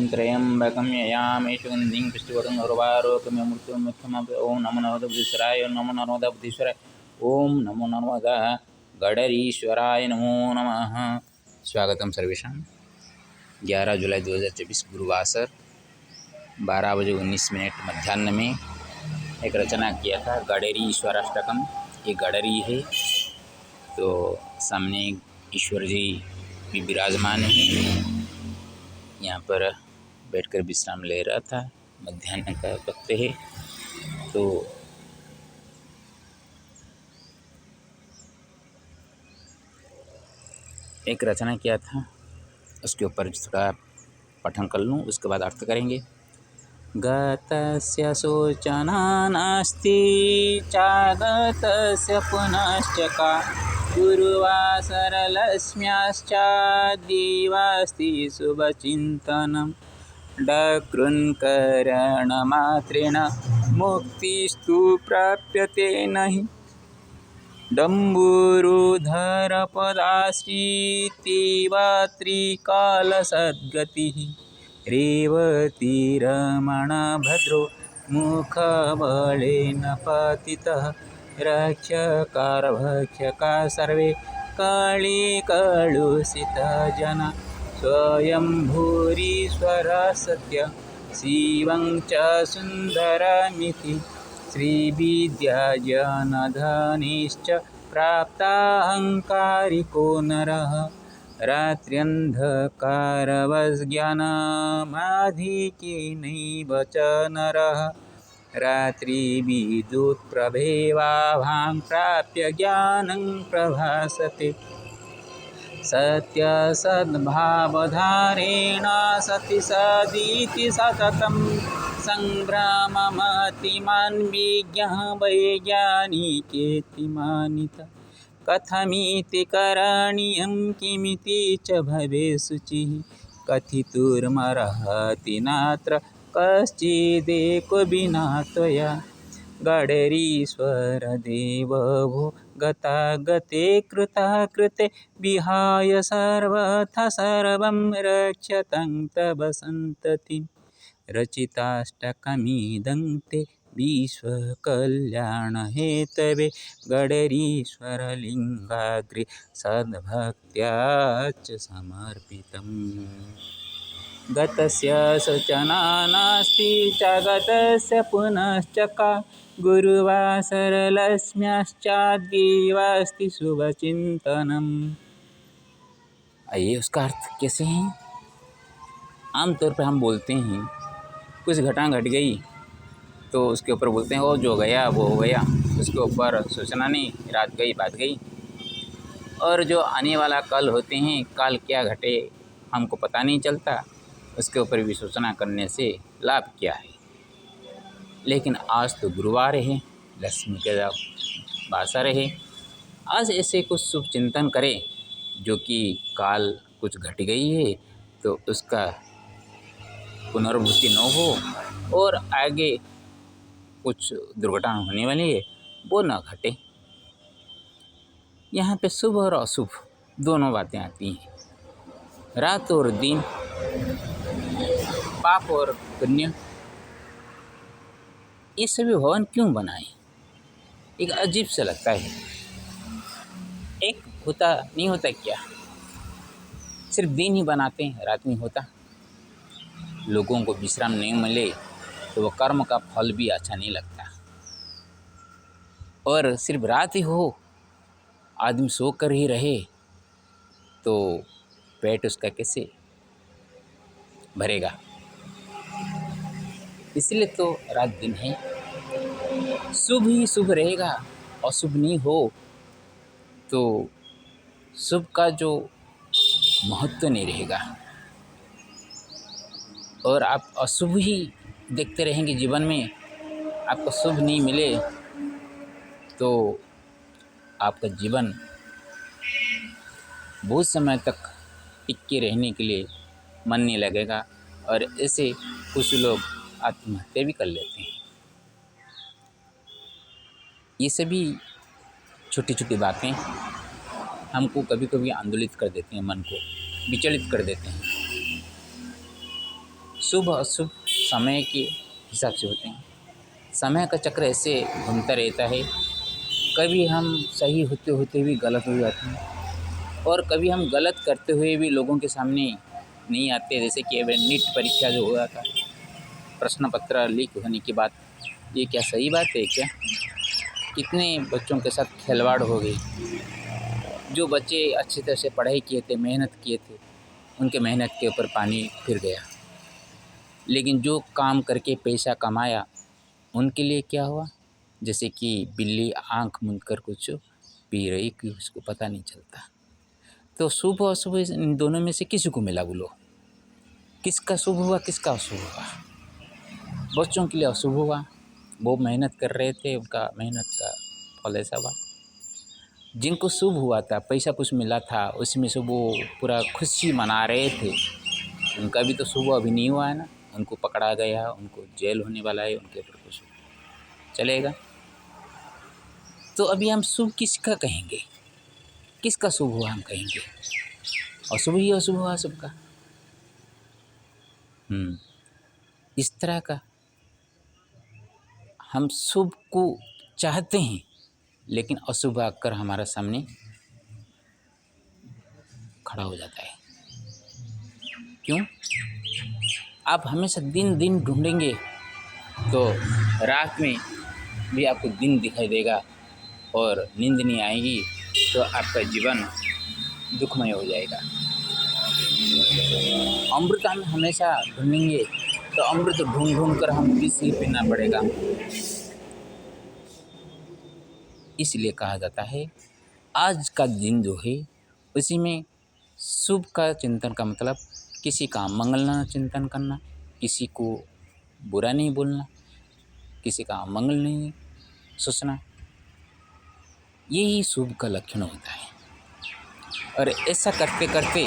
त्र्यम्बकं यजामहे सुगन्धिं पुष्टिवर्धनं उर्वारुकमिव मृत्युर्मुक्षीयमामृतात्। ओं नमो नर्मदाबुद्धीश्वराय नमो नर्मदाबुद्धीश्वराय ओं नमो नर्मदा गडरीश्वराय नमो नमः। स्वागतम सर्वेषां। 11 जुलाई 2024 गुरुवासर 12:19 मध्याह्न में एक रचना किया था गडरी ईश्वराष्टकम। ये गडरी है तो सामने ईश्वर जी भी विराजमान हैं। यहाँ पर बैठकर विश्राम ले रहा था। मध्याह्न का वक्त है तो एक रचना किया था, उसके ऊपर थोड़ा पठन कर लूँ, उसके बाद अर्थ करेंगे। गतस्य शोचना नास्ति चागतस्य पुनश्च का गुरुवासरलक्ष्म्याश्चाद्येवास्ति शुभचिन्तनं डकृन्करणमात्रेण मुक्तिस्तु प्राप्यते नहि डम्बुरुधरपदाश्रितेव त्रिकालसद्गतिः रेवतीरमणभद्रो मुखबलेन पतितः रक्षकारभक्षका सर्वे कलिकलुषितजना स्वयंभूरीश्वरः सत्य शिवं च सुन्दरमिति श्रीविद्याजनधनिश्च प्राप्ताहङ्कारिको नरः रात्र्यन्धकारवज्ञानमाधिक्येनैव च नरः रात्रिविद्युत्प्रभेवाभां प्राप्य ज्ञानं प्रभासते सत्यसद्भावधारेण सति सदिति सततं संभ्रममतिमान् विज्ञः वैज्ञानिकेति मानितः कथमिति करणीयं किमिति च भवेत् शुचिः कथितुमर्हति नात्र कश्चिदेको विना त्वया गडरीश्वर देव भो गतागते कृते विहाय सर्वथा सर्वं रक्षतं तव सन्ततिं रचिताष्टकमिदं ते विश्वकल्याणहेतवे गडरीश्वरलिङ्गाग्रे सद्भक्त्या च समर्पितम्। गतस्य शोचना नास्ति चागतस्य पुनश्च का गुरुवासरलक्ष्म्याश्चाद्येवास्ति शुभचिन्तनम्। आइए उसका अर्थ कैसे है। आमतौर पर हम बोलते हैं कुछ घटना घट गई तो उसके ऊपर बोलते हैं वो जो गया वो हो गया, उसके ऊपर सोचना नहीं, रात गई बात गई। और जो आने वाला कल होते हैं, काल क्या घटे हमको पता नहीं चलता, उसके ऊपर भी सूचना करने से लाभ क्या है। लेकिन आज तो गुरुवार है, लक्ष्मी के वासर है। आज ऐसे कुछ शुभ चिंतन करें जो कि काल कुछ घट गई है तो उसका पुनर्वृत्ति न हो और आगे कुछ दुर्घटना होने वाली है वो न घटे। यहाँ पे शुभ और अशुभ दोनों बातें आती हैं, रात और दिन, पाप और पुण्य। ये सभी भवन क्यों बनाए, एक अजीब सा लगता है। एक होता नहीं होता क्या, सिर्फ दिन ही बनाते हैं, रात नहीं होता। लोगों को विश्राम नहीं मिले तो वो कर्म का फल भी अच्छा नहीं लगता। और सिर्फ रात ही हो, आदमी सो कर ही रहे तो पेट उसका कैसे भरेगा। इसलिए तो रात दिन है। शुभ ही शुभ रहेगा, अशुभ नहीं हो तो शुभ का जो महत्व नहीं रहेगा। और आप अशुभ ही देखते रहेंगे जीवन में, आपको शुभ नहीं मिले तो आपका जीवन बहुत समय तक टिक के रहने के लिए मन नहीं लगेगा। और ऐसे कुछ लोग आत्महत्या भी कर लेते हैं। ये सभी छोटी छोटी बातें हमको कभी कभी आंदोलित कर देते हैं, मन को विचलित कर देते हैं। शुभ अशुभ समय के हिसाब से होते हैं। समय का चक्र ऐसे घूमता रहता है, कभी हम सही होते होते भी गलत हो जाते हैं और कभी हम गलत करते हुए भी लोगों के सामने नहीं आते। जैसे कि अब नीट परीक्षा जो हुआ था, प्रश्न पत्र लीक होने की बात, ये क्या सही बात है क्या? कितने बच्चों के साथ खिलवाड़ हो गई। जो बच्चे अच्छी तरह से पढ़ाई किए थे, मेहनत किए थे, उनके मेहनत के ऊपर पानी फिर गया। लेकिन जो काम करके पैसा कमाया, उनके लिए क्या हुआ? जैसे कि बिल्ली आँख मूंद कर कुछ पी रही कि उसको पता नहीं चलता। तो शुभ और अशुभ इन दोनों में से किसी को मिला बोलो? किसका शुभ हुआ, किसका अशुभ हुआ? बच्चों के लिए अशुभ हुआ। वो मेहनत कर रहे थे, उनका मेहनत का फल ऐसा हुआ। जिनको शुभ हुआ था, पैसा कुछ मिला था, उसमें से वो पूरा खुशी मना रहे थे, उनका भी तो शुभ अभी नहीं हुआ है ना। उनको पकड़ा गया, उनको जेल होने वाला है, उनके ऊपर कुछ चलेगा। तो अभी हम शुभ किसका कहेंगे? किसका शुभ हुआ हम कहेंगे? अशुभ ही अशुभ हुआ सबका। इस तरह का हम शुभ को चाहते हैं, लेकिन अशुभ आकर हमारा सामने खड़ा हो जाता है। क्यों? आप हमेशा दिन दिन ढूंढेंगे तो रात में भी आपको दिन दिखाई देगा और नींद नहीं आएगी तो आपका जीवन दुखमय हो जाएगा। अमृत हम हमेशा ढूंढेंगे तो अमृत ढूंढ ढूंढ कर हम विष ही पीना पड़ेगा। इसलिए कहा जाता है आज का दिन जो है उसी में शुभ का चिंतन का मतलब किसी का मंगल ना चिंतन करना, किसी को बुरा नहीं बोलना, किसी का मंगल नहीं सोचना, यही शुभ का लक्षण होता है। और ऐसा करते करते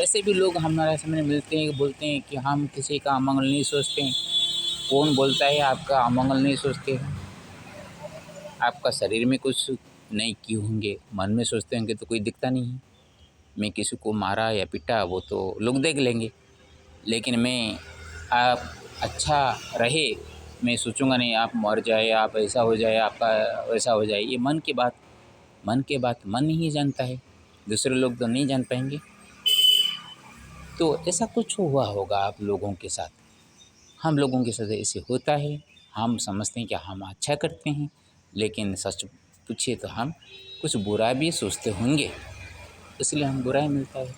ऐसे भी लोग हमारे सामने मिलते हैं, बोलते हैं कि हम किसी का अमंगल नहीं सोचते हैं। कौन बोलता है आपका अमंगल नहीं सोचते? आपका शरीर में कुछ नहीं किए होंगे, मन में सोचते होंगे तो कोई दिखता नहीं है। मैं किसी को मारा या पिटा वो तो लोग देख लेंगे, लेकिन मैं आप अच्छा रहे मैं सोचूंगा नहीं। आप मर जाए, आप ऐसा हो जाए, आपका वैसा हो जाए, ये मन की बात मन ही जानता है, दूसरे लोग तो नहीं जान पाएंगे। तो ऐसा कुछ हुआ होगा आप लोगों के साथ, हम लोगों के साथ ऐसे होता है। हम समझते हैं कि हम अच्छा करते हैं, लेकिन सच पूछिए तो हम कुछ बुरा भी सोचते होंगे, इसलिए हम बुरा ही मिलता है।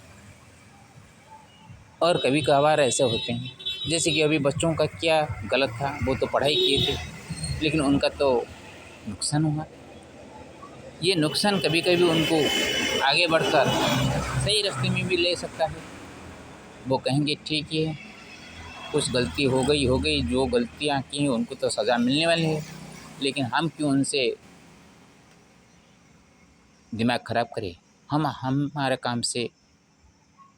और कभी कभार ऐसे होते हैं जैसे कि अभी बच्चों का क्या गलत था, वो तो पढ़ाई किए थे लेकिन उनका तो नुकसान हुआ। ये नुकसान कभी कभी उनको आगे बढ़कर सही रास्ते में भी ले सकता है। वो कहेंगे ठीक ही है, कुछ गलती हो गई, जो गलतियाँ की हैं उनको तो सज़ा मिलने वाली है, लेकिन हम क्यों उनसे दिमाग ख़राब करें। हम हमारे काम से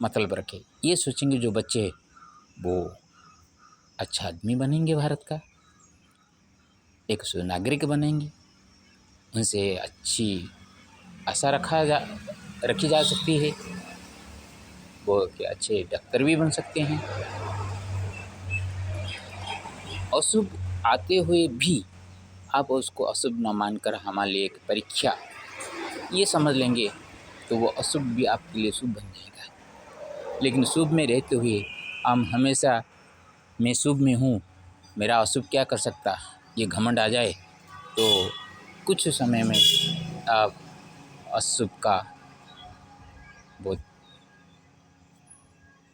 मतलब रखें। ये सोचेंगे जो बच्चे वो अच्छा आदमी बनेंगे, भारत का एक सुनागरिक बनेंगे, उनसे अच्छी आशा रखी जा सकती है। वो कि अच्छे डॉक्टर भी बन सकते हैं। अशुभ आते हुए भी आप उसको अशुभ न मानकर हमारे लिए एक परीक्षा ये समझ लेंगे तो वो अशुभ भी आपके लिए शुभ बन जाएगा। लेकिन शुभ में रहते हुए हम हमेशा मैं शुभ में हूँ, मेरा अशुभ क्या कर सकता, ये घमंड आ जाए तो कुछ समय में आप अशुभ का बहुत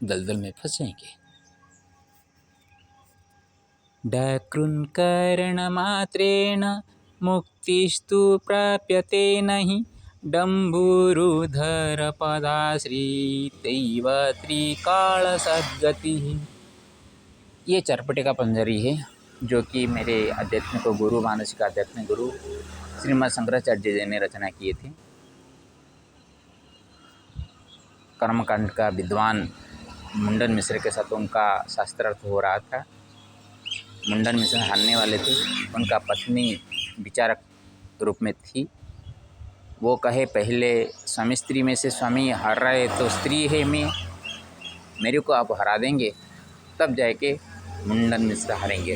दलदल में फंस जाएंगे। डकृन्करणमात्रेण मुक्तिस्तु प्राप्यते नहि डम्बुरुधरपदाश्रितैव त्रिकालसद्गतिः। ये चरपटे का पंजरी है जो कि मेरे आध्यात्मिक गुरु, मानसिक आध्यात्मिक गुरु श्रीमद् शंकराचार्य जी ने रचना किए थे। कर्मकांड का विद्वान मुंडन मिश्र के साथ उनका शास्त्रार्थ हो रहा था। मुंडन मिश्र हारने वाले थे, उनका पत्नी विचारक रूप में थी। वो कहे पहले स्वामी स्त्री में से स्वामी हार रहा है तो स्त्री है मैं, मेरे को आप हरा देंगे तब जाके मुंडन मिश्र हारेंगे।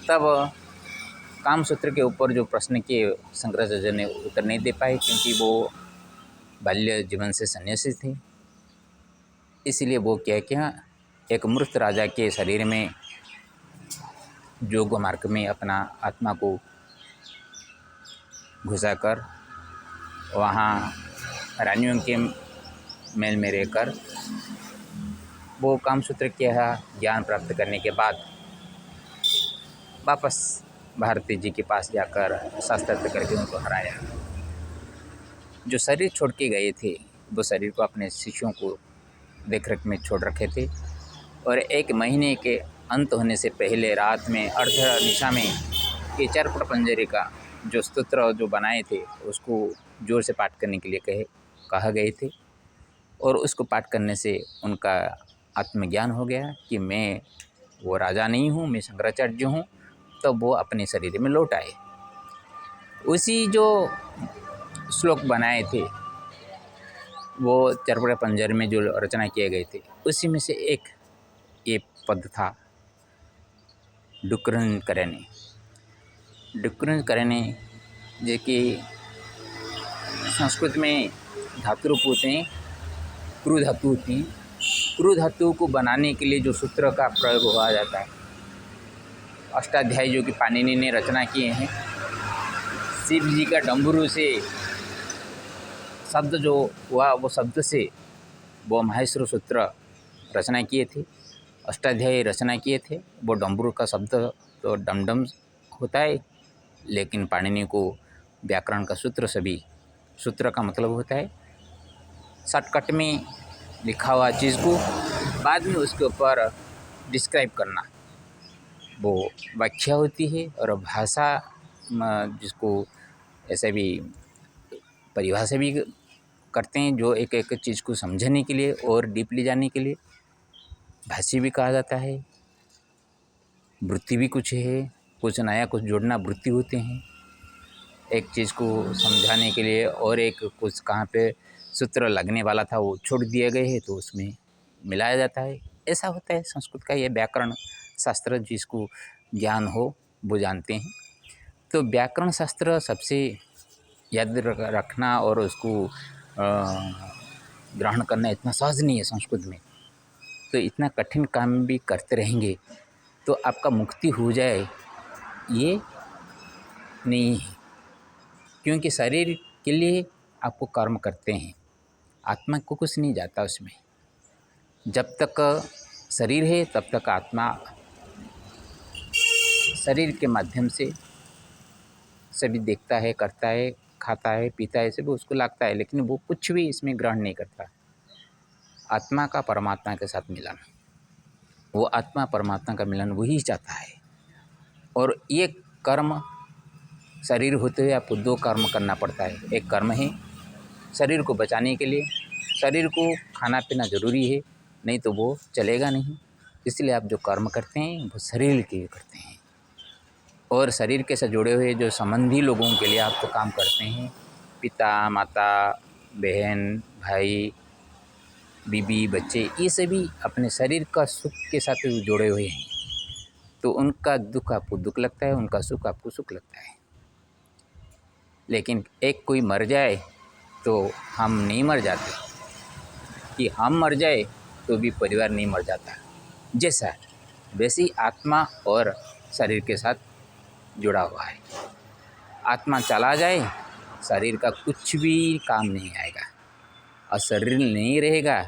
तब कामसूत्र के ऊपर जो प्रश्न किए शंकराचार्य ने उत्तर नहीं दे पाए, क्योंकि वो बाल्य जीवन से सन्यासी थे। इसलिए वो क्या एक मृत राजा के शरीर में योग मार्ग में अपना आत्मा को घुसाकर वहाँ रानियों के महल में रहकर वो कामसूत्र के ज्ञान प्राप्त करने के बाद वापस भारती जी के पास जाकर शास्त्रार्थ करके उनको हराया। जो शरीर छोड़ के गए थे वो शरीर को अपने शिष्यों को देखरेख में छोड़ रखे थे, और 1 महीने के अंत होने से पहले रात में अर्ध निशा में ये चारपुट पंजरी का जो स्तोत्र जो बनाए थे उसको जोर से पाठ करने के लिए कहा गए थे, और उसको पाठ करने से उनका आत्मज्ञान हो गया कि मैं वो राजा नहीं हूँ, मैं शंकराचार्य हूँ। तो वो अपने शरीर में लौट आए। उसी जो श्लोक बनाए थे वो चारपुट पंजर में जो रचना किए गए थे उसी में से एक ये पद था, डुक्करन करने। डुक्करन करने जो कि संस्कृत में धातु रूप होते हैं, क्रू धातु होती हैं। क्रू धातु को बनाने के लिए जो सूत्र का प्रयोग हुआ जाता है, अष्टाध्यायी जो कि पाणिनि ने रचना किए हैं, शिव जी का डमरू से शब्द जो हुआ वो शब्द से वो माहेश्वर सूत्र रचना किए थे, अष्टाध्यायी रचना किए थे। वो डमरू का शब्द तो डमडम होता है, लेकिन पाणिनि को व्याकरण का सूत्र सभी सूत्र का मतलब होता है शॉर्टकट में लिखा हुआ चीज़ को बाद में उसके ऊपर डिस्क्राइब करना, वो व्याख्या होती है। और भाषा जिसको ऐसे भी परिभाषा भी करते हैं, जो एक एक चीज़ को समझने के लिए और डीपली जानने के लिए भाष्य भी कहा जाता है। वृत्ति भी कुछ है, कुछ नया कुछ जोड़ना वृत्ति होते हैं। एक चीज़ को समझाने के लिए और एक कुछ कहाँ पे सूत्र लगने वाला था वो छोड़ दिए गए हैं तो उसमें मिलाया जाता है। ऐसा होता है संस्कृत का ये व्याकरण शास्त्र, जिसको ज्ञान हो वो जानते हैं। तो व्याकरण शास्त्र सबसे याद रखना और उसको ग्रहण करना इतना सहज नहीं है संस्कृत में। तो इतना कठिन काम भी करते रहेंगे तो आपका मुक्ति हो जाए ये नहीं है, क्योंकि शरीर के लिए आपको कर्म करते हैं, आत्मा को कुछ नहीं जाता उसमें। जब तक शरीर है तब तक आत्मा शरीर के माध्यम से सभी देखता है, करता है, खाता है, पीता है, सब उसको लगता है, लेकिन वो कुछ भी इसमें ग्रहण नहीं करता। आत्मा का परमात्मा के साथ मिलन, वो आत्मा परमात्मा का मिलन वही चाहता है। और ये कर्म शरीर होते हुए आपको 2 कर्म करना पड़ता है। एक कर्म है शरीर को बचाने के लिए, शरीर को खाना पीना ज़रूरी है, नहीं तो वो चलेगा नहीं। इसलिए आप जो कर्म करते हैं वो शरीर के लिए करते हैं, और शरीर के साथ जुड़े हुए जो संबंधी लोगों के लिए आप तो काम करते हैं। पिता, माता, बहन, भाई, बीबी, बच्चे, ये सभी अपने शरीर का सुख के साथ जुड़े हुए हैं। तो उनका दुख आपको दुख लगता है, उनका सुख आपको सुख लगता है। लेकिन एक कोई मर जाए तो हम नहीं मर जाते, कि हम मर जाए तो भी परिवार नहीं मर जाता। जैसा वैसे ही आत्मा और शरीर के साथ जुड़ा हुआ है। आत्मा चला जाए शरीर का कुछ भी काम नहीं आएगा, और शरीर नहीं रहेगा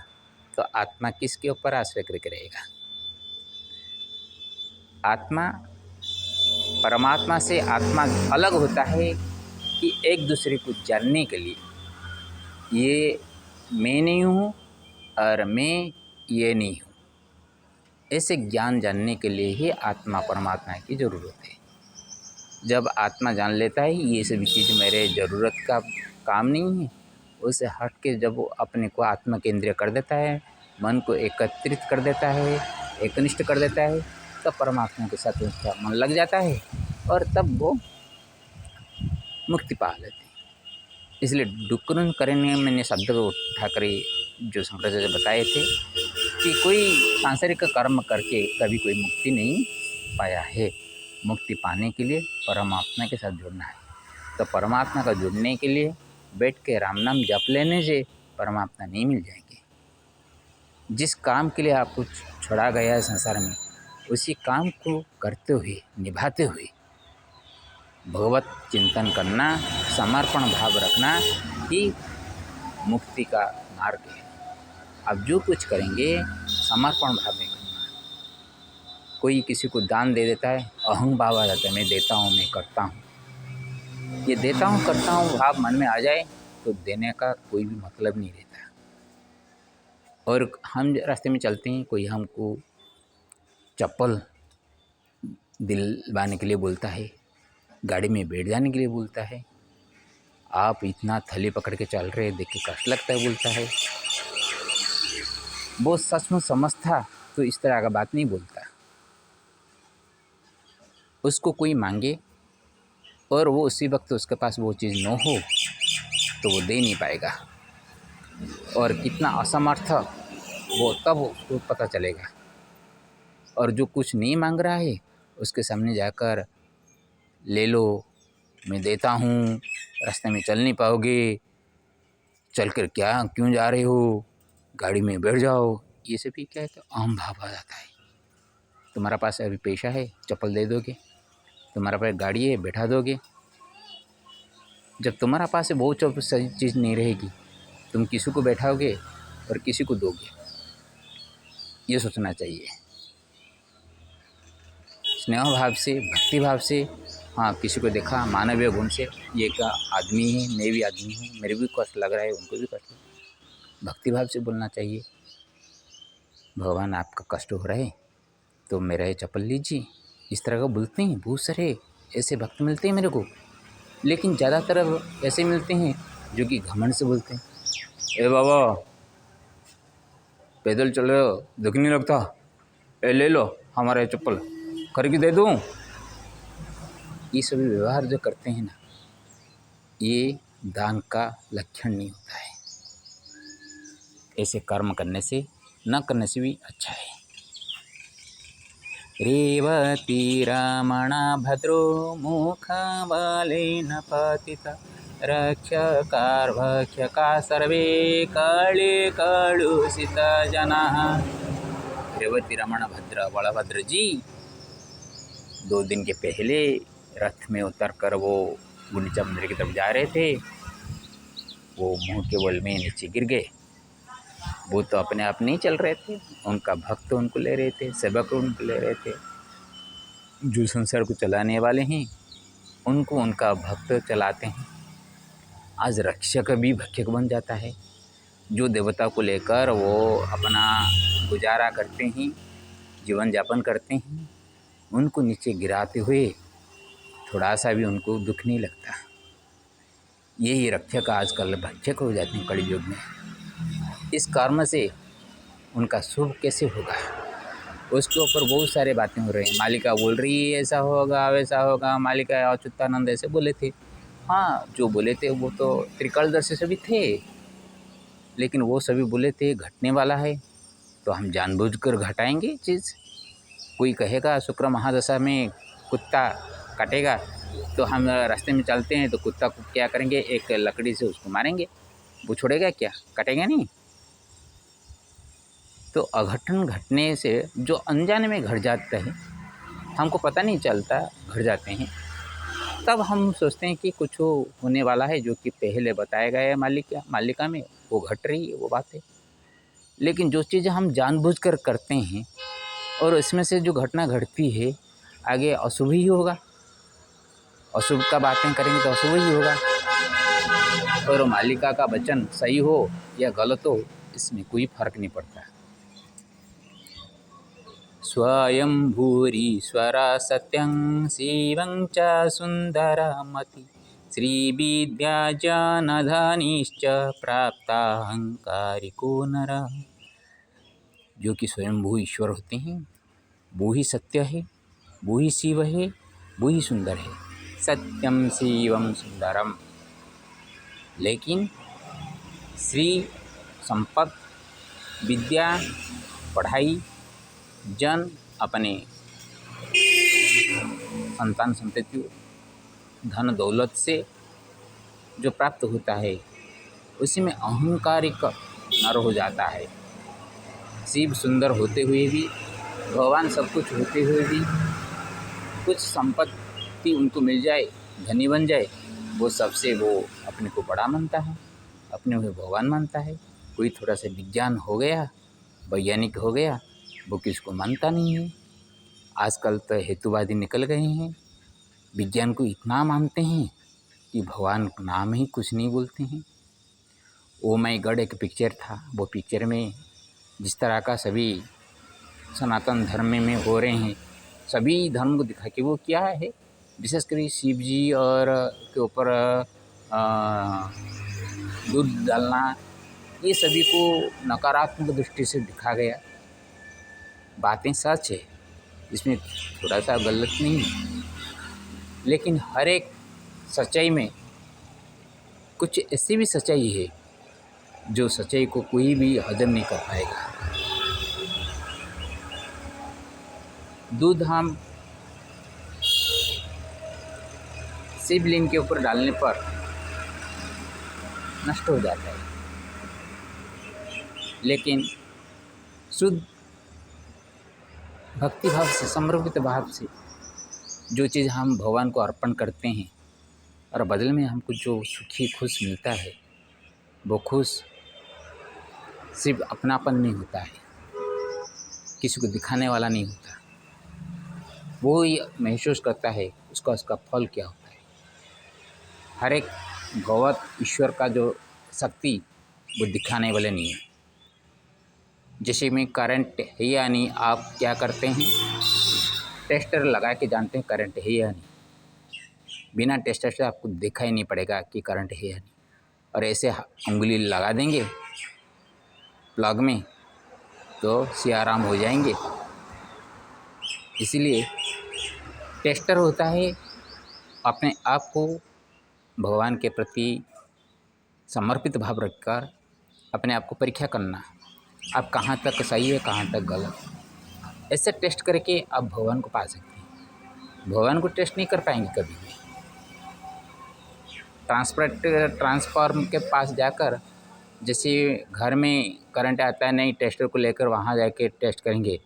तो आत्मा किसके ऊपर आश्रय करके रहेगा। आत्मा परमात्मा से आत्मा अलग होता है कि एक दूसरे को जानने के लिए, ये मैं नहीं हूँ और मैं ये नहीं हूँ, ऐसे ज्ञान जानने के लिए ही आत्मा परमात्मा की ज़रूरत है। जब आत्मा जान लेता है ये सभी चीज़ मेरे ज़रूरत का काम नहीं है, उससे हट के जब वो अपने को आत्मा केंद्रीय कर देता है, मन को एकत्रित कर देता है, एकनिष्ठ कर देता है, तब परमात्मा के साथ उसका मन लग जाता है और तब वो मुक्ति पा लेते हैं। इसलिए डुक्करन करने मैंने शब्द को उठाकर जो शंकराचार्य बताए थे कि कोई सांसारिक कर्म करके कभी कोई मुक्ति नहीं पाया है। मुक्ति पाने के लिए परमात्मा के साथ जुड़ना है। तो परमात्मा का जुड़ने के लिए बैठ के राम नाम जप लेने से परमात्मा नहीं मिल जाएंगे। जिस काम के लिए आपको छोड़ा गया है संसार में, उसी काम को करते हुए, निभाते हुए भगवत चिंतन करना, समर्पण भाव रखना ही मुक्ति का मार्ग है। आप जो कुछ करेंगे समर्पण भाव में करना। कोई किसी को दान दे देता है, अहं भाव आ जाता है, मैं देता हूँ, मैं करता हूँ। ये देता हूँ करता हूँ भाव मन में आ जाए तो देने का कोई भी मतलब नहीं रहता। और हम रास्ते में चलते हैं, कोई हमको चप्पल दिलवाने के लिए बोलता है, गाड़ी में बैठ जाने के लिए बोलता है, आप इतना थैली पकड़ के चल रहे देख के कष्ट लगता है बोलता है। वो सचमुच समझता तो इस तरह का बात नहीं बोलता। उसको कोई मांगे और वो उसी वक्त उसके पास वो चीज़ न हो तो वो दे नहीं पाएगा, और कितना असमर्थ वो तब उसको पता चलेगा। और जो कुछ नहीं मांग रहा है उसके सामने जाकर ले लो, मैं देता हूँ, रास्ते में चल नहीं पाओगे, चल कर क्यों जा रहे हो, गाड़ी में बैठ जाओ, ये सब भी क्या है तो अहम भाव आ जाता है। तुम्हारा पास अभी पैसा है, चप्पल दे दोगे, तुम्हारा पास गाड़ी है, बैठा दोगे। जब तुम्हारा पास वो सही चीज़ नहीं रहेगी, तुम किसी को बैठाओगे और किसी को दोगे, ये सोचना चाहिए। स्नेह भाव से, भक्ति भाव से, हाँ किसी को देखा मानवीय गुण से, ये का आदमी है, मैं भी आदमी हूँ, मेरे भी कष्ट लग रहा है, उनको भी कष्ट, भक्ति भाव से बोलना चाहिए। भगवान आपका कष्ट हो रहा है तो मेरा ये चप्पल लीजिए, इस तरह का बोलते हैं। बहुत सारे ऐसे भक्त मिलते हैं मेरे को, लेकिन ज़्यादातर ऐसे मिलते हैं जो कि घमंड से बोलते हैं, ए बाबा पैदल चल रहे हो, दुख नहीं लगता, ए ले लो हमारा चप्पल, खरीद के दे दूँ। ये सभी व्यवहार जो करते हैं ना, ये दान का लक्षण नहीं होता है। ऐसे कर्म करने से, न करने से भी अच्छा है। रेवती रमणा भद्रो मुखबलेन पतिता, रक्षकारभक्षका सर्वे कले कलुषित जनाः। रेवती रमण भद्र बलभद्र जी 2 दिन के पहले रथ में उतर कर वो गुंडीचा मंदिर की तरफ जा रहे थे। वो मुँह के बल में नीचे गिर गए। वो तो अपने आप नहीं चल रहे थे, उनका भक्त उनको ले रहे थे, सेवक उनको ले रहे थे। जो संसार को चलाने वाले हैं उनको उनका भक्त चलाते हैं। आज रक्षक भी भक्षक बन जाता है। जो देवता को लेकर वो अपना गुजारा करते हैं, जीवन यापन करते हैं, उनको नीचे गिराते हुए थोड़ा सा भी उनको दुख नहीं लगता। यही रक्षक आजकल भक्षक हो जाते हैं कलयुग में। इस कर्म से उनका शुभ कैसे होगा, उसके ऊपर बहुत सारे बातें हो रही हैं। मालिका बोल रही है ऐसा होगा वैसा होगा, मालिका अच्युतानंद ऐसे बोले थे। हाँ, जो बोले थे वो तो त्रिकालदर्शी सभी थे, लेकिन वो सभी बोले थे घटने वाला है तो हम जानबूझकर घटाएंगे चीज़। कोई कहेगा शुक्र महादशा में कुत्ता काटेगा तो हम रास्ते में चलते हैं तो कुत्ता को क्या करेंगे, एक लकड़ी से उसको मारेंगे, वो छोड़ेगा क्या, काटेगा नहीं। तो अघटन घटने से जो अनजाने में घट जाता है, हमको पता नहीं चलता, घट जाते हैं, तब हम सोचते हैं कि कुछ होने वाला है, जो कि पहले बताया गया है मालिका में वो घट रही है वो बात है। लेकिन जो चीज़ें हम जानबूझकर करते हैं और इसमें से जो घटना घटती है आगे अशुभ ही होगा। अशुभ का बातें करेंगे तो अशुभ ही होगा। और मालिका का वचन सही हो या गलत हो, इसमें कोई फर्क नहीं पड़ता। स्वयं भूरीश्वरा सत्यं शिवं च सुन्दरमति, श्रीविद्याजनधनीश्च प्राप्ताहंकारिको नरः। जो कि स्वयंभू ईश्वर होते हैं, वो ही सत्य है, वो ही शिव है, वो ही सुंदर है। सत्यम शिवम सुंदरम। लेकिन श्री, संपत्ति, विद्या पढ़ाई जन अपने संतान संतति धन दौलत से जो प्राप्त होता है उसी में अहंकारिक नर हो जाता है। शिव सुंदर होते हुए भी, भगवान सब कुछ होते हुए भी, कुछ संपत्ति उनको मिल जाए, धनी बन जाए, वो सबसे वो अपने को बड़ा मानता है, अपने को भगवान मानता है। कोई थोड़ा सा विज्ञान हो गया, वैज्ञानिक हो गया, वो किसको मानता नहीं है। आजकल तो हेतुवादी निकल गए हैं, विज्ञान को इतना मानते हैं कि भगवान का नाम ही कुछ नहीं बोलते हैं। ओ माय गॉड एक पिक्चर था, वो पिक्चर में जिस तरह का सभी सनातन धर्म में हो रहे हैं, सभी धर्म को दिखा के वो क्या है, विशेषकर शिव जी और के ऊपर दूध डालना, ये सभी को नकारात्मक दृष्टि से दिखा गया। बातें सच है, इसमें थोड़ा सा गलत नहीं है, लेकिन हर एक सच्चाई में कुछ ऐसी भी सच्चाई है जो सच्चाई को कोई भी हजम नहीं कर पाएगा। दूध हम शिवलिंग के ऊपर डालने पर नष्ट हो जाता है, लेकिन शुद्ध भक्ति भाव से, समर्पित भाव से जो चीज़ हम भगवान को अर्पण करते हैं और बदले में हमको जो सुखी खुश मिलता है, वो खुश सिर्फ अपनापन नहीं होता है, किसी को दिखाने वाला नहीं होता, वो ही महसूस करता है उसका फल क्या होता है। हर एक भगवत ईश्वर का जो शक्ति वो दिखाने वाले नहीं है। जैसे में करंट है या नहीं, आप क्या करते हैं, टेस्टर लगा के जानते हैं करंट है या नहीं। बिना टेस्टर से आपको देखा ही नहीं पड़ेगा कि करंट है या नहीं, और ऐसे उंगली लगा देंगे प्लग में तो सियाराम हो जाएंगे। इसीलिए टेस्टर होता है अपने आप को भगवान के प्रति समर्पित भाव रखकर अपने आप को परीक्षा करना, आप कहाँ तक सही है, कहाँ तक गलत। ऐसे टेस्ट करके आप भगवान को पा सकते हैं। भगवान को टेस्ट नहीं कर पाएंगे कभी भी। ट्रांसफार्म के पास जाकर, जैसे घर में करंट आता है, नहीं टेस्टर को लेकर वहाँ जाके टेस्ट करेंगे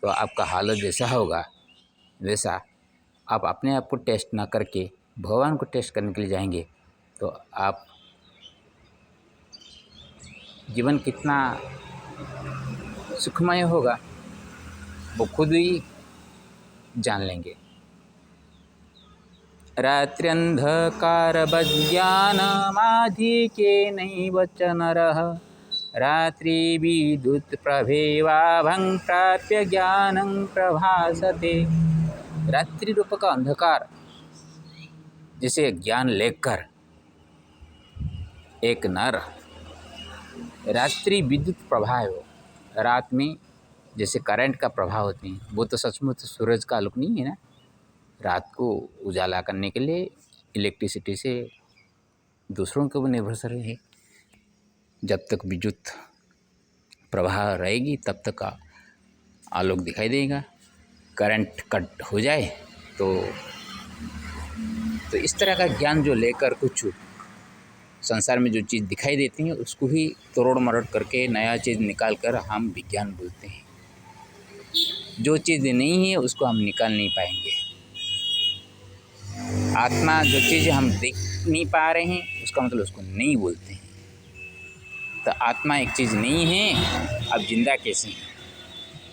तो आपका हालत जैसा होगा, वैसा आप अपने आप को टेस्ट ना करके भगवान को टेस्ट करने के लिए जाएंगे तो आप जीवन कितना सुखमय होगा वो खुद ही जान लेंगे। रात्र्यन्धकारवज्ञानमाधिक्येनैव च नरः रात्रिविद्युत्प्रभेवाभं प्राप्य ज्ञानं प्रभासते। रात्रि रूप का अंधकार जिसे ज्ञान लेकर एक नर रात्रि विद्युत प्रभाव, रात में जैसे करंट का प्रभाव होते हैं, वो तो सचमुच सूरज का आलोक नहीं है ना। रात को उजाला करने के लिए इलेक्ट्रिसिटी से दूसरों के ऊपर निर्भर है। जब तक विद्युत प्रवाह रहेगी तब तक आलोक दिखाई देगा। करंट कट हो जाए तो इस तरह का ज्ञान जो लेकर कुछ संसार में जो चीज़ दिखाई देती है उसको ही तोड़ मरोड़ करके नया चीज़ निकाल कर हम विज्ञान बोलते हैं। जो चीज़ नहीं है उसको हम निकाल नहीं पाएंगे। आत्मा जो चीज़ हम देख नहीं पा रहे हैं उसका मतलब उसको नहीं बोलते हैं। तो आत्मा एक चीज़ नहीं है, अब जिंदा कैसे हैं।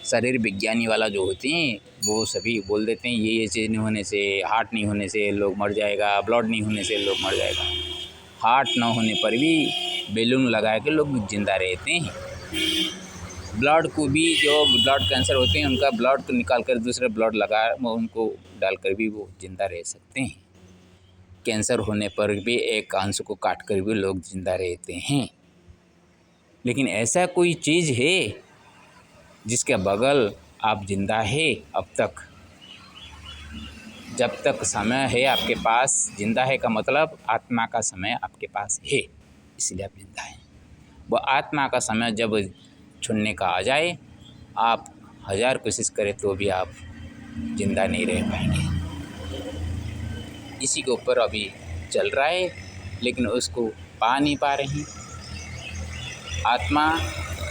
शरीर विज्ञानी वाला जो होते हैं वो सभी बोल देते हैं ये चीज़ नहीं होने से, हार्ट नहीं होने से लोग मर जाएगा, ब्लड नहीं होने से लोग मर जाएगा। हार्ट ना होने पर भी बैलून लगा के लोग जिंदा रहते हैं। ब्लड को भी जो ब्लड कैंसर होते हैं उनका ब्लड को निकाल कर दूसरे ब्लड लगा उनको डालकर भी वो जिंदा रह सकते हैं। कैंसर होने पर भी एक अंश को काट कर भी लोग जिंदा रहते हैं। लेकिन ऐसा कोई चीज़ है जिसके बगल आप जिंदा है अब तक? जब तक समय है आपके पास, जिंदा है का मतलब आत्मा का समय आपके पास है, इसलिए आप जिंदा हैं। वो आत्मा का समय जब छूटने का आ जाए आप 1000 कोशिश करें तो भी आप जिंदा नहीं रह पाएंगे। इसी के ऊपर अभी चल रहा है, लेकिन उसको पा नहीं पा रहे हैं। आत्मा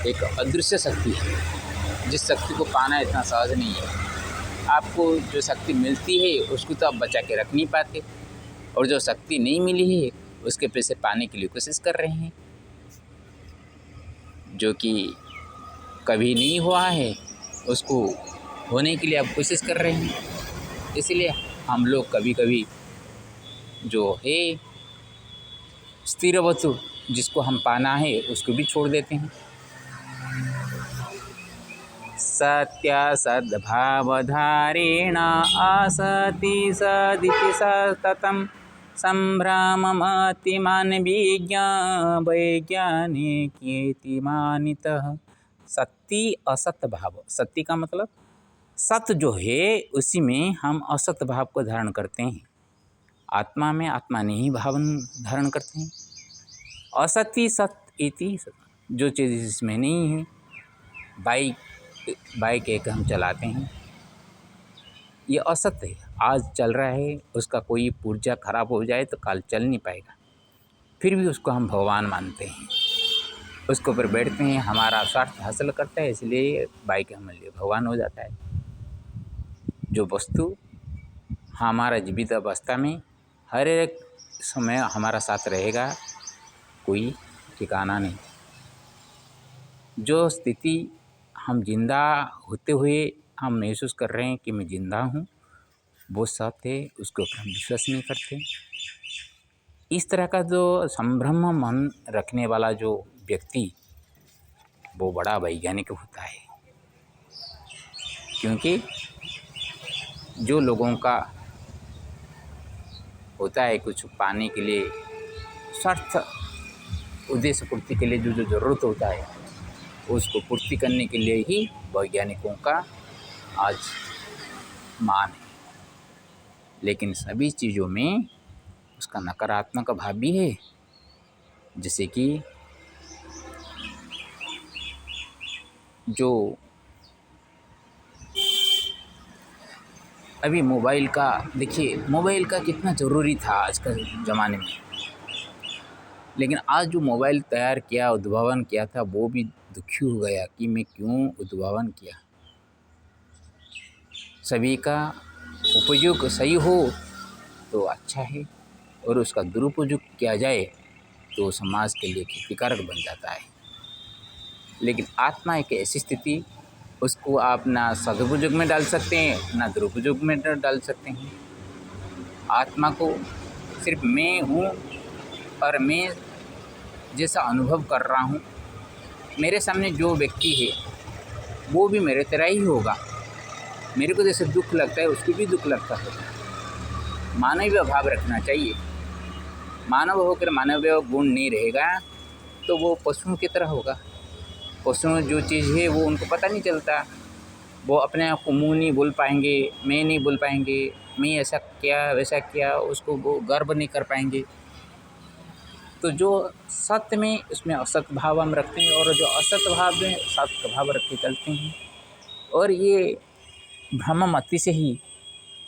एक अदृश्य शक्ति है, जिस शक्ति को पाना इतना सहज नहीं है। आपको जो शक्ति मिलती है उसको तो आप बचा के रख नहीं पाते, और जो शक्ति नहीं मिली है उसके पैसे पाने के लिए कोशिश कर रहे हैं, जो कि कभी नहीं हुआ है उसको होने के लिए आप कोशिश कर रहे हैं। इसलिए हम लोग कभी कभी जो है स्थिर वस्तु जिसको हम पाना है उसको भी छोड़ देते हैं। सत्य सद्भावधारेण असति सदिति सततं संभ्रममतिमान वैज्ञानिकेति मानितः। सत्य असत भाव, सत्य का मतलब सत जो है उसी में हम असत भाव को धारण करते हैं। आत्मा में आत्मा नहीं भाव धारण करते हैं। असत्य सत इति, जो चीज़ इसमें नहीं है। बाइक एक हम चलाते हैं, ये असत्य है। आज चल रहा है, उसका कोई पुर्जा खराब हो जाए तो कल चल नहीं पाएगा, फिर भी उसको हम भगवान मानते हैं। उसके ऊपर बैठते हैं, हमारा स्वार्थ हासिल करता है, इसलिए बाइक हमारे लिए भगवान हो जाता है। जो वस्तु हमारा जीवित अवस्था में हर एक समय हमारा साथ रहेगा, कोई ठिकाना नहीं। जो स्थिति हम जिंदा होते हुए हम महसूस कर रहे हैं कि मैं जिंदा हूँ, वो सत्य है, उसके ऊपर हम विश्वास नहीं करते। इस तरह का जो संभ्रम मन रखने वाला जो व्यक्ति, वो बड़ा वैज्ञानिक होता है। क्योंकि जो लोगों का होता है कुछ पाने के लिए, स्वार्थ उद्देश्य पूर्ति के लिए जो जो ज़रूरत होता है उसको पूर्ति करने के लिए ही वैज्ञानिकों का आज मान है। लेकिन सभी चीज़ों में उसका नकारात्मक भाव भी है। जैसे कि जो अभी मोबाइल का देखिए, मोबाइल का कितना ज़रूरी था आज के ज़माने में, लेकिन आज जो मोबाइल तैयार किया, उद्भावन किया था, वो भी दुखी हो गया कि मैं क्यों उद्भावन किया। सभी का उपयोग सही हो तो अच्छा है, और उसका दुरुपयोग किया जाए तो समाज के लिए क्षतिकारक बन जाता है। लेकिन आत्मा एक ऐसी स्थिति, उसको आप ना सदुपयोग में डाल सकते हैं ना दुरुपयोग में डाल सकते हैं। आत्मा को सिर्फ मैं हूँ और मैं जैसा अनुभव कर रहा हूँ, मेरे सामने जो व्यक्ति है वो भी मेरे तरह ही होगा। मेरे को जैसे दुख लगता है उसको भी दुख लगता है। मानवीय भाव रखना चाहिए। मानव होकर मानवीय गुण नहीं रहेगा तो वो पशुओं की तरह होगा। पशुओं जो चीज़ है वो उनको पता नहीं चलता, वो अपने आप को मुँह नहीं बोल पाएंगे, मैं नहीं बोल पाएंगे, मैं ऐसा किया वैसा किया, उसको वो गर्व नहीं कर पाएंगे। तो जो सत्य में उसमें असत भाव हम रखते हैं, और जो असत भाव में सत्य भाव रख के चलते हैं। और ये भ्रम मति से ही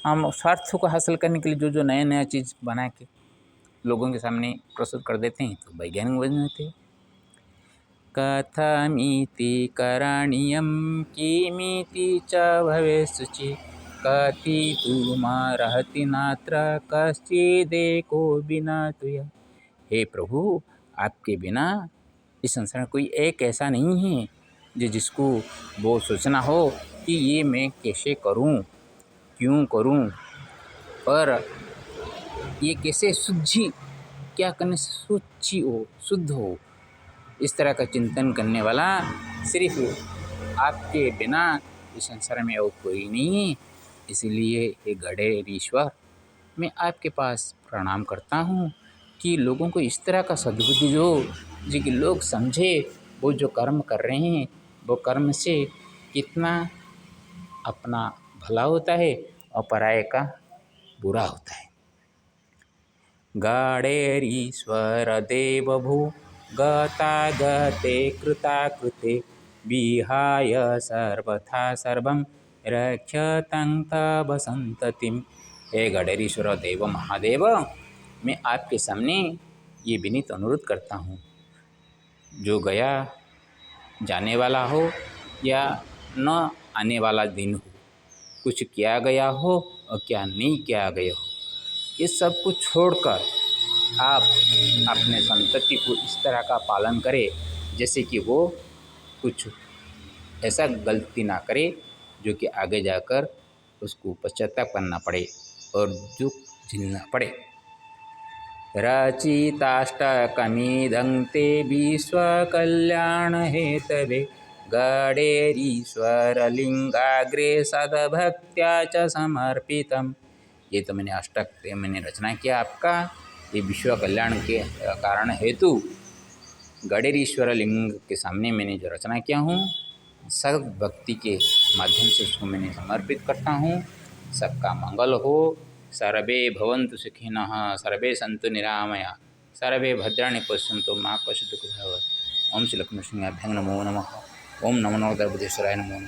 हम स्वार्थ को हासिल करने के लिए जो जो नया नया चीज़ बना के लोगों के सामने प्रस्तुत कर देते हैं, तो वैज्ञानिक बन जाते हैं। कथमिति करणीयं किमिति च भवेत्सुचि कथितुमर्हति नात्र कश्चिदेको विना तुया। हे प्रभु, आपके बिना इस संसार में कोई एक ऐसा नहीं है जिसको वो सोचना हो कि ये मैं कैसे करूं, क्यों करूं, और ये कैसे शुद्धि, क्या करने से शुद्ध हो। इस तरह का चिंतन करने वाला सिर्फ आपके बिना इस संसार में और कोई नहीं है। इसलिए हे गणेश ईश्वर, मैं आपके पास प्रणाम करता हूँ कि लोगों को इस तरह का सद्बुद्धि जो कि लोग समझे वो जो कर्म कर रहे हैं वो कर्म से कितना अपना भला होता है और पराये का बुरा होता है। गणेरीश्वर देवभू गता गते कृता कृते विहाय सर्वथा सर्वं रक्षतां तव संततिम। हे गणेरीश्वर देव महादेव, मैं आपके सामने ये विनीत अनुरोध करता हूँ, जो गया जाने वाला हो या न आने वाला दिन हो, कुछ किया गया हो और क्या नहीं किया गया हो, ये सब कुछ छोड़कर आप अपने संतति को इस तरह का पालन करें जैसे कि वो कुछ ऐसा गलती ना करे जो कि आगे जाकर उसको पश्चाताप करना पड़े और दुख झेलना पड़े। रचिताष्टकमिदं ते विश्वकल्याणहेतवे गणेरीश्वरलिङ्गाग्रे सद्भक्त्या च समर्पितम्। ये तो मैंने रचना किया आपका, ये विश्व कल्याण के कारण हेतु गणेरीश्वर लिंग के सामने मैंने जो रचना किया हूँ, सब भक्ति के माध्यम से उसको मैंने समर्पित करता हूँ। सबका मंगल हो। सर्वे भवन्तु सुखिनः, सर्वे सन्तु निरामया, सर्वे भद्राणि पश्यन्तु मा कश्चित् दुःखभाग्। ओम श्री लक्ष्मीनृसिंहाभ्यां नमो नमः। ओम नमो नमो द्रौपदीश्वराय नमो नमः।